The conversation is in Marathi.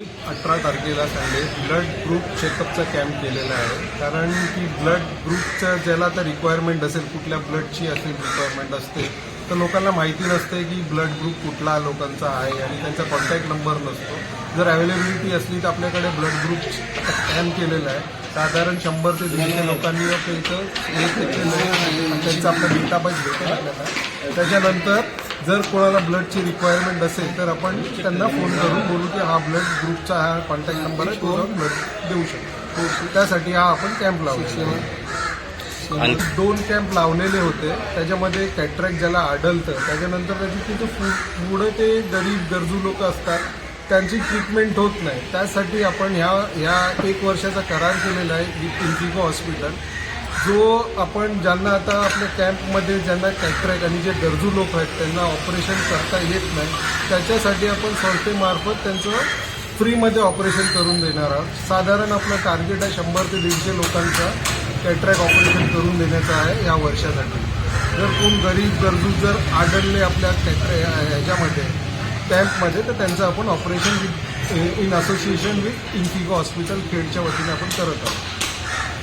18 तारखेला संडे ब्लड ग्रुप चेकअपचा कॅम्प केलेला आहे. कारण की ब्लड ग्रुपचं ज्याला तर रिक्वायरमेंट असेल, कुठल्या ब्लडची असेल रिक्वायरमेंट असते, तर लोकांना माहिती नसते की ब्लड ग्रुप कुठला लोकांचा आहे आणि त्यांचा कॉन्टॅक्ट नंबर नसतो. जर अवेलेबिलिटी असली तर आपल्याकडे ब्लड ग्रुप कॅम्प केलेला आहे. साधारण 100 ते 150 लोकांनी इथं केलं आणि त्यांचा आपला डेटाबेस भेटेल आपल्याला. त्याच्यानंतर जर कोणाला ब्लडची रिक्वायरमेंट असेल तर आपण त्यांना फोन करून बोलू की हा ब्लड ग्रुपचा हा कॉन्टॅक्ट नंबर आहे, तो जाऊन ब्लड देऊ शकतो. त्यासाठी हा आपण कॅम्प लावलेला. 2 कॅम्प लावलेले होते. त्याच्यामध्ये कॅटरॅक्ट ज्याला आढळतं त्याच्यानंतर त्याची तिथं पुढे ते गरीब गरजू लोक असतात, त्यांची ट्रीटमेंट होत नाही. त्यासाठी आपण ह्या 1 वर्षाचा करार केलेला आहे विथ इन्फिको हॉस्पिटल, जो आपण ज्यांना आता आपल्या कॅम्पमध्ये ज्यांना कॅटरॅक्ट आणि जे गरजू लोक आहेत त्यांना ऑपरेशन करता येत नाही, त्याच्यासाठी आपण संस्थेमार्फत त्यांचं फ्रीमध्ये ऑपरेशन करून देणार आहोत. साधारण आपलं टार्गेट आहे 100 ते 150 लोकांचा कॅटरॅक्ट ऑपरेशन करून देण्याचं आहे या वर्षासाठी. जर कोण गरीब गरजू जर आढळले आपल्या ह्याच्यामध्ये कॅम्पमध्ये तर त्यांचं आपण ऑपरेशन इन असोसिएशन विथ इन्फिको हॉस्पिटल खेडच्या वतीने आपण करत आहोत.